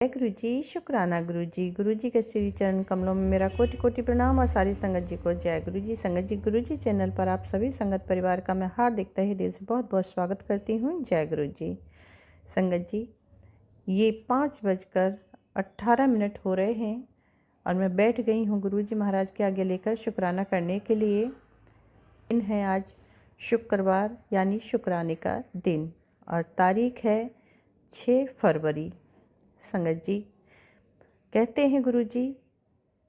जय गुरु जी, शुक्राना गुरु जी के श्री चरण कमलों में मेरा कोटि कोटि प्रणाम और सारी संगत जी को जय गुरु जी। संगत जी, गुरु जी चैनल पर आप सभी संगत परिवार का मैं हार्दिक तहे दिल से बहुत बहुत स्वागत करती हूँ। जय गुरु जी। संगत जी, ये 5:18 हो रहे हैं और मैं बैठ गई हूँ गुरु जी महाराज के आगे लेकर शुक्राना करने के लिए। दिन है आज शुक्रवार यानी शुक्राने का दिन और तारीख है 6 फरवरी। संगत जी, कहते हैं गुरु जी,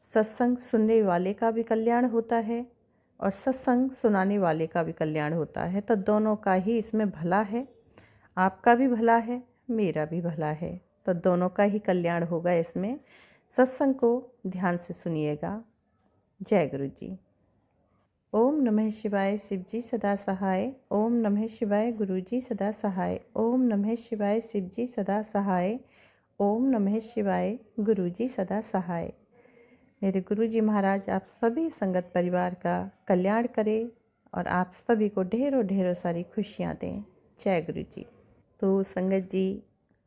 सत्संग सुनने वाले का भी कल्याण होता है और सत्संग सुनाने वाले का भी कल्याण होता है, तो दोनों का ही इसमें भला है। आपका भी भला है, मेरा भी भला है, तो दोनों का ही कल्याण होगा इसमें। सत्संग को ध्यान से सुनिएगा। जय गुरु जी। ओम नमः शिवाय, शिव जी सदा सहाय। ओम नमः शिवाय, गुरु जी सदा सहाय। ओम नमः शिवाय, शिव जी सदा सहाय। ओम नमः शिवाय, गुरु जी सदा सहाय। मेरे गुरु जी महाराज आप सभी संगत परिवार का कल्याण करें और आप सभी को ढेरों ढेरों सारी खुशियाँ दें। जय गुरु जी। तो संगत जी,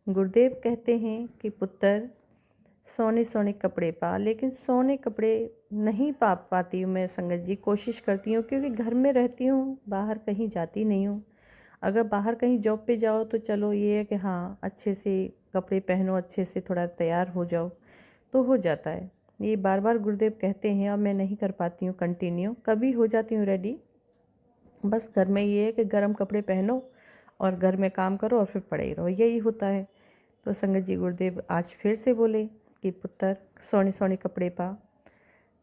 गुरुदेव कहते हैं कि पुत्र सोने सोने कपड़े पा, लेकिन सोने कपड़े नहीं पा पाती हूँ मैं संगत जी। कोशिश करती हूँ क्योंकि घर में रहती हूँ, बाहर कहीं जाती नहीं हूँ। अगर बाहर कहीं जॉब पे जाओ तो चलो ये है कि हाँ अच्छे से कपड़े पहनो, अच्छे से थोड़ा तैयार हो जाओ तो हो जाता है। ये बार बार गुरुदेव कहते हैं और मैं नहीं कर पाती हूँ कंटिन्यू। कभी हो जाती हूँ रेडी, बस घर में ये है कि गर्म कपड़े पहनो और घर में काम करो और फिर पड़े ही रहो, यही होता है। तो संगत जी, गुरुदेव आज फिर से बोले कि पुत्र सोने सोने कपड़े पा।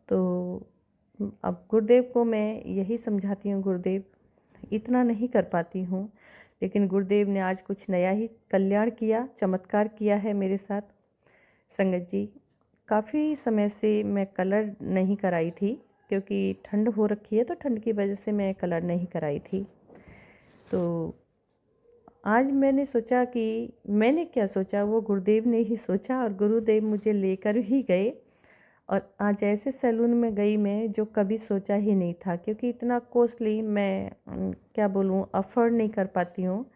तो अब गुरुदेव को मैं यही समझाती हूँ, गुरुदेव इतना नहीं कर पाती हूँ, लेकिन गुरुदेव ने आज कुछ नया ही कल्याण किया, चमत्कार किया है मेरे साथ। संगत जी, काफ़ी समय से मैं कलर नहीं कराई थी क्योंकि ठंड हो रखी है, तो ठंड की वजह से मैं कलर नहीं कराई थी। तो आज मैंने सोचा कि मैंने क्या सोचा, वो गुरुदेव ने ही सोचा और गुरुदेव मुझे लेकर ही गए। और आज ऐसे सैलून में गई मैं जो कभी सोचा ही नहीं था, क्योंकि इतना कॉस्टली मैं क्या बोलूँ अफोर्ड नहीं कर पाती हूँ।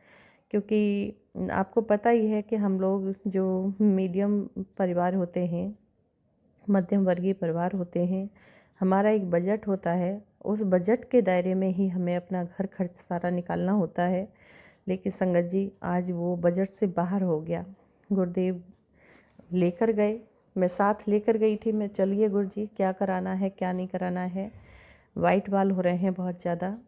क्योंकि आपको पता ही है कि हम लोग जो मीडियम परिवार होते हैं, मध्यम वर्गीय परिवार होते हैं, हमारा एक बजट होता है। उस बजट के दायरे में ही हमें अपना घर खर्च सारा निकालना होता है। लेकिन संगत जी, आज वो बजट से बाहर हो गया। गुरुदेव लेकर गए, मैं साथ लेकर गई थी। मैं चलिए गुरु जी, क्या कराना है क्या नहीं कराना है। वाइट बाल हो रहे हैं बहुत ज़्यादा।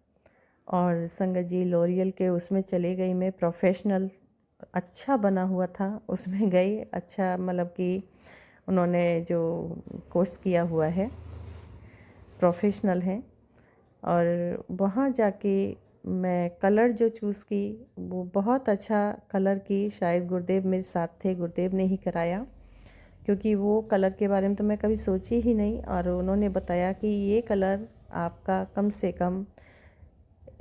और संगत जी, लॉरियल के उसमें चले गई मैं, प्रोफेशनल अच्छा बना हुआ था उसमें गई। अच्छा मतलब कि उन्होंने जो कोर्स किया हुआ है प्रोफेशनल है। और वहाँ जाके मैं कलर जो चूज़ की वो बहुत अच्छा कलर की, शायद गुरुदेव मेरे साथ थे, गुरुदेव ने ही कराया, क्योंकि वो कलर के बारे में तो मैं कभी सोची ही नहीं। और उन्होंने बताया कि ये कलर आपका कम से कम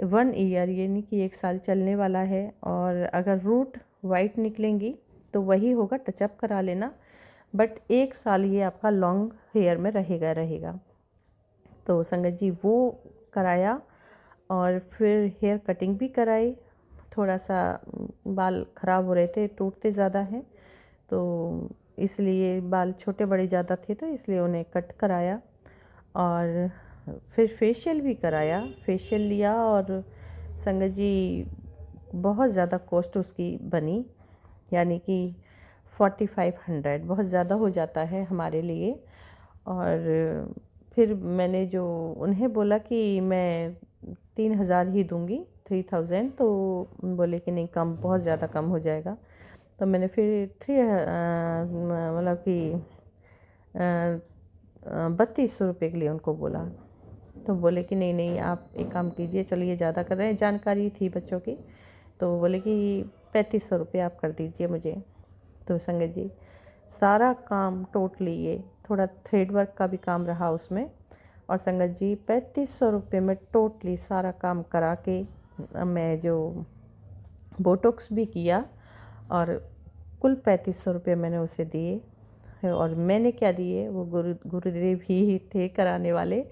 1 ईयर यानी कि 1 साल चलने वाला है। और अगर रूट वाइट निकलेंगी तो वही होगा, टचअप करा लेना, बट 1 साल ये आपका लॉन्ग हेयर में रहेगा। तो संगत जी, वो कराया और फिर हेयर कटिंग भी कराई। थोड़ा सा बाल ख़राब हो रहे थे, टूटते ज़्यादा हैं, तो इसलिए बाल छोटे बड़े ज़्यादा थे, तो इसलिए उन्हें कट कराया। और फिर फेशियल भी कराया, फेशियल लिया। और संगत जी, बहुत ज़्यादा कॉस्ट उसकी बनी, यानी कि 4500 बहुत ज़्यादा हो जाता है हमारे लिए। और फिर मैंने जो उन्हें बोला कि मैं 3000 ही दूंगी, 3000, तो बोले कि नहीं, कम, बहुत ज़्यादा कम हो जाएगा। तो मैंने फिर 3200 रुपये के लिए उनको बोला। तो बोले कि नहीं नहीं, आप एक काम कीजिए, चलिए ज़्यादा कर रहे हैं, जानकारी थी बच्चों की। तो बोले कि 3500 रुपये आप कर दीजिए मुझे। तो संगत जी, सारा काम टोटली, ये थोड़ा थ्रेड वर्क का भी काम रहा उसमें। और संगत जी, 3500 रुपये में टोटली सारा काम करा के मैं जो बोटॉक्स भी किया, और कुल 3500 रुपये मैंने उसे दिए। और मैंने क्या दिए, वो गुरुदेव ही थे कराने वाले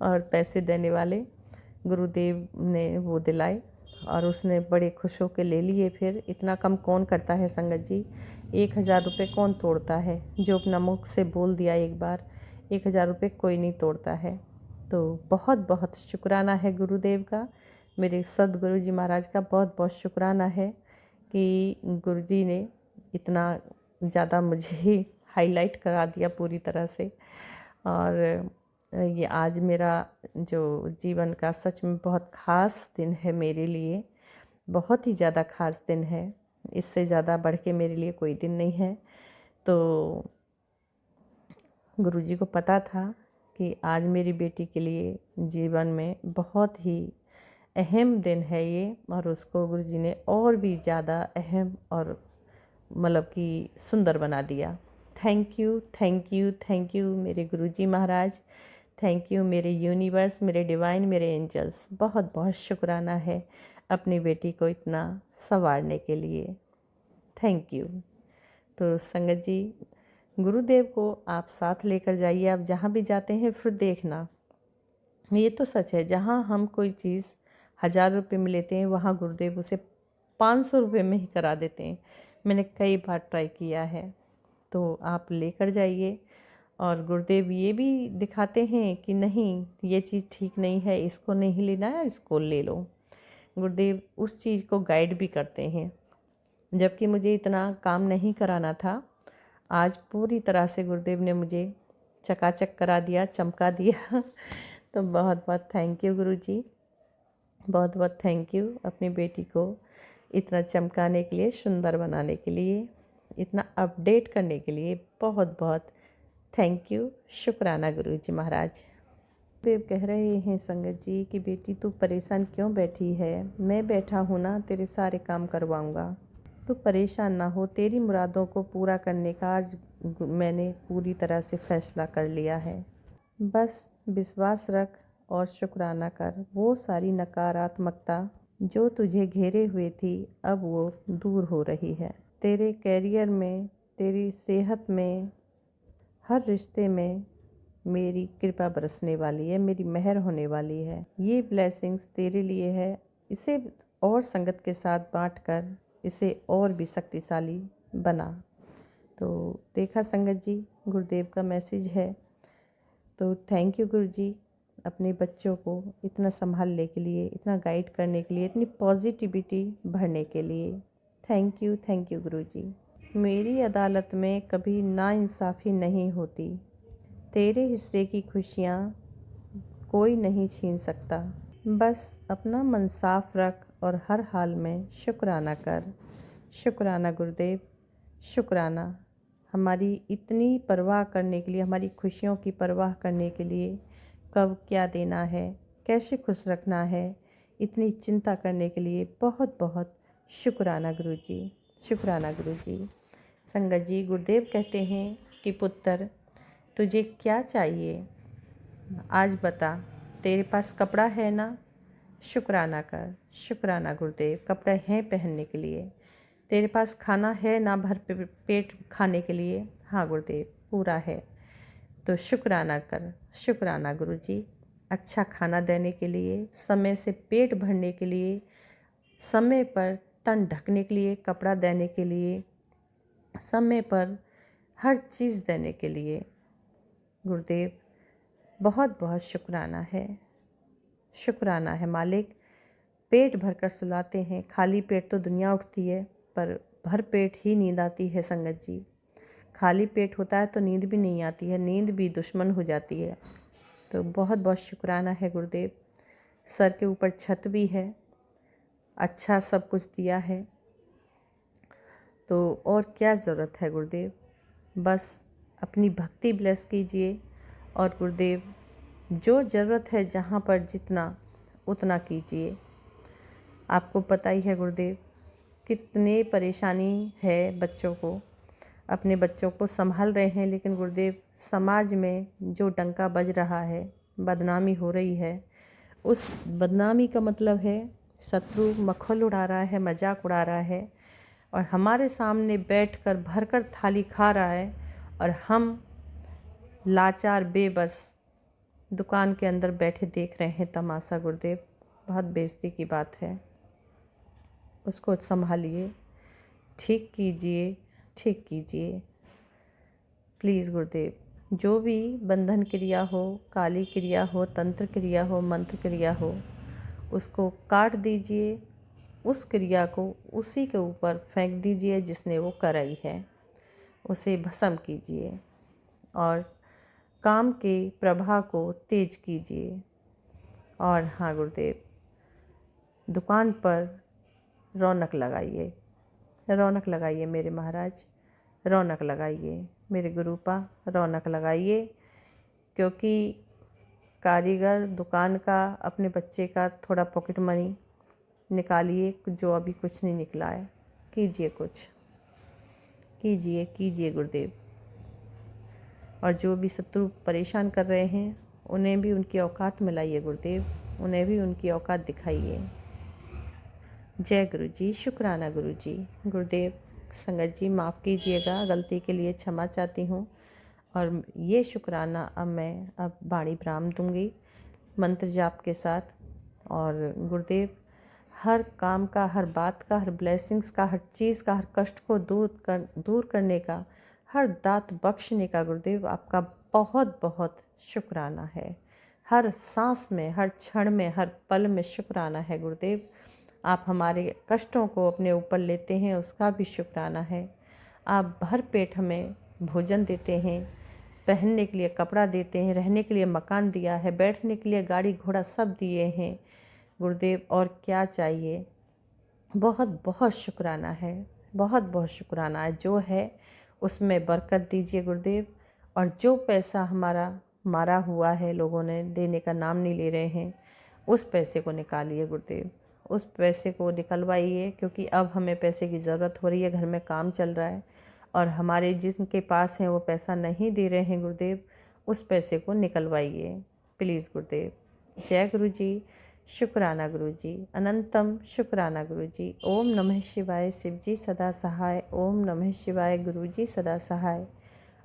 और पैसे देने वाले। गुरुदेव ने वो दिलाए और उसने बड़े खुश होकर ले लिए। फिर इतना कम कौन करता है संगत जी, 1000 रुपये कौन तोड़ता है। जो अपना मुख से बोल दिया एक बार, 1000 रुपये कोई नहीं तोड़ता है। तो बहुत बहुत शुक्राना है गुरुदेव का, मेरे सदगुरु जी महाराज का बहुत बहुत शुक्राना है कि गुरु जी ने इतना ज़्यादा मुझे हाईलाइट करा दिया पूरी तरह से। और ये आज मेरा जो जीवन का सच में बहुत ख़ास दिन है मेरे लिए, बहुत ही ज़्यादा ख़ास दिन है। इससे ज़्यादा बढ़ के मेरे लिए कोई दिन नहीं है। तो गुरुजी को पता था कि आज मेरी बेटी के लिए जीवन में बहुत ही अहम दिन है ये, और उसको गुरुजी ने और भी ज़्यादा अहम और मतलब कि सुंदर बना दिया। Thank you, thank you, thank you मेरे गुरुजी महाराज, थैंक यू मेरे यूनिवर्स, मेरे डिवाइन, मेरे एंजल्स। बहुत बहुत शुक्राना है अपनी बेटी को इतना संवारने के लिए। Thank you. तो संगत जी, गुरुदेव को आप साथ लेकर जाइए। आप जहाँ भी जाते हैं फिर देखना, ये तो सच है, जहाँ हम कोई चीज़ 1000 रुपये में लेते हैं वहाँ गुरुदेव उसे 500 रुपये में ही करा देते हैं। मैंने कई बार ट्राई किया है। तो आप लेकर जाइए। और गुरुदेव ये भी दिखाते हैं कि नहीं, ये चीज़ ठीक नहीं है, इसको नहीं लेना है, इसको ले लो। गुरुदेव उस चीज़ को गाइड भी करते हैं। जबकि मुझे इतना काम नहीं कराना था, आज पूरी तरह से गुरुदेव ने मुझे चकाचक करा दिया, चमका दिया। तो बहुत बहुत थैंक यू गुरुजी, बहुत बहुत थैंक यू अपनी बेटी को इतना चमकाने के लिए, सुंदर बनाने के लिए, इतना अपडेट करने के लिए बहुत बहुत थैंक यू, शुक्राना गुरुजी महाराज। देव कह रहे हैं संगत जी कि बेटी तू परेशान क्यों बैठी है, मैं बैठा हूँ ना, तेरे सारे काम करवाऊँगा, तू परेशान ना हो। तेरी मुरादों को पूरा करने का आज मैंने पूरी तरह से फैसला कर लिया है। बस विश्वास रख और शुक्राना कर। वो सारी नकारात्मकता जो तुझे घेरे हुए थी अब वो दूर हो रही है। तेरे कैरियर में, तेरी सेहत में, हर रिश्ते में मेरी कृपा बरसने वाली है, मेरी मेहर होने वाली है। ये ब्लेसिंग्स तेरे लिए है। इसे और संगत के साथ बांटकर इसे और भी शक्तिशाली बना। तो देखा संगत जी, गुरुदेव का मैसेज है। तो थैंक यू गुरु जी, अपने बच्चों को इतना संभालने के लिए, इतना गाइड करने के लिए, इतनी पॉजिटिविटी भरने के लिए। थैंक यू गुरु जी। मेरी अदालत में कभी नाइंसाफ़ी नहीं होती। तेरे हिस्से की खुशियाँ कोई नहीं छीन सकता। बस अपना मन साफ रख और हर हाल में शुक्राना कर। शुक्राना गुरुदेव, शुक्राना हमारी इतनी परवाह करने के लिए, हमारी खुशियों की परवाह करने के लिए, कब क्या देना है, कैसे खुश रखना है, इतनी चिंता करने के लिए बहुत बहुत शुक्राना गुरुजी, शुक्राना गुरुजी। संगत जी, गुरुदेव कहते हैं कि पुत्र तुझे क्या चाहिए आज बता। तेरे पास कपड़ा है ना, शुक्राना कर। शुक्राना गुरुदेव, कपड़े हैं पहनने के लिए। तेरे पास खाना है ना भर पेट खाने के लिए, हाँ गुरुदेव पूरा है। तो शुक्राना कर। शुक्राना गुरुजी, अच्छा खाना देने के लिए, समय से पेट भरने के लिए, समय पर तन ढकने के लिए, कपड़ा देने के लिए, समय पर हर चीज़ देने के लिए गुरुदेव बहुत बहुत शुक्राना है। शुक्राना है मालिक। पेट भरकर सुलाते हैं, खाली पेट तो दुनिया उठती है, पर भर पेट ही नींद आती है संगत जी। खाली पेट होता है तो नींद भी नहीं आती है, नींद भी दुश्मन हो जाती है। तो बहुत बहुत शुक्राना है गुरुदेव। सर के ऊपर छत भी है, अच्छा सब कुछ दिया है, तो और क्या ज़रूरत है गुरुदेव। बस अपनी भक्ति ब्लेस कीजिए। और गुरुदेव जो ज़रूरत है जहाँ पर जितना उतना कीजिए। आपको पता ही है गुरुदेव कितने परेशानी है बच्चों को, अपने बच्चों को संभाल रहे हैं, लेकिन गुरुदेव समाज में जो डंका बज रहा है, बदनामी हो रही है, उस बदनामी का मतलब है शत्रु मखौल उड़ा रहा है, मजाक उड़ा रहा है, और हमारे सामने बैठकर भरकर थाली खा रहा है, और हम लाचार बेबस दुकान के अंदर बैठे देख रहे हैं तमाशा। गुरुदेव बहुत बेइज्जती की बात है। उसको संभालिए, ठीक कीजिए, ठीक कीजिए। प्लीज़ गुरुदेव, जो भी बंधन क्रिया हो, काली क्रिया हो, तंत्र क्रिया हो, मंत्र क्रिया हो, उसको काट दीजिए। उस क्रिया को उसी के ऊपर फेंक दीजिए जिसने वो कराई है, उसे भस्म कीजिए और काम के प्रवाह को तेज कीजिए। और हाँ गुरुदेव, दुकान पर रौनक लगाइए, रौनक लगाइए मेरे महाराज, रौनक लगाइए मेरे गुरुपा, रौनक लगाइए। क्योंकि कारीगर दुकान का, अपने बच्चे का थोड़ा पॉकेट मनी निकालिए, जो अभी कुछ नहीं निकला है। कीजिए कुछ, कीजिए कीजिए गुरुदेव। और जो भी शत्रु परेशान कर रहे हैं, उन्हें भी उनकी औकात में लाइए गुरुदेव, उन्हें भी उनकी औकात दिखाइए। जय गुरु जी, शुक्राना गुरु जी। गुरुदेव, संगत जी माफ़ कीजिएगा, गलती के लिए क्षमा चाहती हूँ। और ये शुक्राना अब मैं बाणी ब्राह्म दूंगी मंत्र जाप के साथ। और गुरुदेव, हर काम का, हर बात का, हर ब्लेसिंग्स का, हर चीज़ का, हर कष्ट को दूर करने का, हर दात बख्शने का गुरुदेव आपका बहुत बहुत शुक्राना है। हर सांस में, हर क्षण में, हर पल में शुक्राना है गुरुदेव। आप हमारे कष्टों को अपने ऊपर लेते हैं, उसका भी शुक्राना है। आप भर पेट हमें भोजन देते हैं, पहनने के लिए कपड़ा देते हैं, रहने के लिए मकान दिया है, बैठने के लिए गाड़ी घोड़ा सब दिए हैं गुरुदेव। और क्या चाहिए? बहुत बहुत शुक्राना है, बहुत बहुत शुक्राना है। जो है उसमें बरकत दीजिए गुरुदेव। और जो पैसा हमारा मारा हुआ है, लोगों ने देने का नाम नहीं ले रहे हैं, उस पैसे को निकालिए गुरुदेव, उस पैसे को निकलवाइए। क्योंकि अब हमें पैसे की ज़रूरत हो रही है, घर में काम चल रहा है और हमारे जिनके पास हैं वो पैसा नहीं दे रहे हैं गुरुदेव, उस पैसे को निकलवाइए प्लीज़ गुरुदेव। जय गुरु जी, शुक्राना गुरु जी, अनंतम शुक्राना गुरु जी। ओम नमः शिवाय, शिव जी सदा सहाय। ओम नमः शिवाय, गुरु जी सदा सहाय।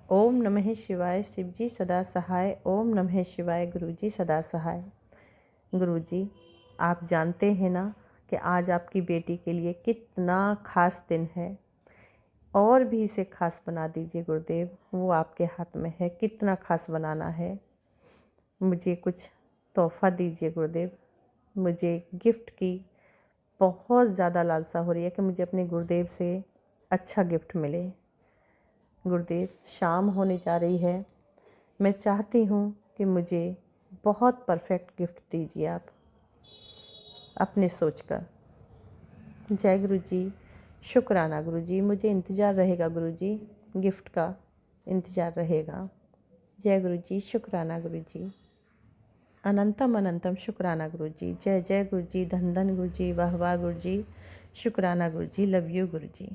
ओम नमः शिवाय, शिव जी सदा सहाय। ओम नमः शिवाय, गुरु जी सदा सहाय। गुरु जी, आप जानते हैं ना कि आज आपकी बेटी के लिए कितना खास दिन है, और भी इसे खास बना दीजिए गुरुदेव। वो आपके हाथ में है, कितना खास बनाना है। मुझे कुछ तोहफ़ा दीजिए गुरुदेव। मुझे गिफ्ट की बहुत ज़्यादा लालसा हो रही है कि मुझे अपने गुरुदेव से अच्छा गिफ्ट मिले। गुरुदेव, शाम होने जा रही है, मैं चाहती हूँ कि मुझे बहुत परफेक्ट गिफ्ट दीजिए आप अपने सोचकर। जय गुरु जी, शुक्राना गुरु जी। मुझे इंतज़ार रहेगा गुरु जी, गिफ्ट का इंतज़ार रहेगा। जय गुरु जी, शुक्राना गुरु जी, अनंतम अनंतम शुक्राना गुरु जी। जय जय गुरु जी, धन धन गुरु जी, वाह वाह गुरु जी, शुक्राना गुरु जी, लव यू गुरु जी।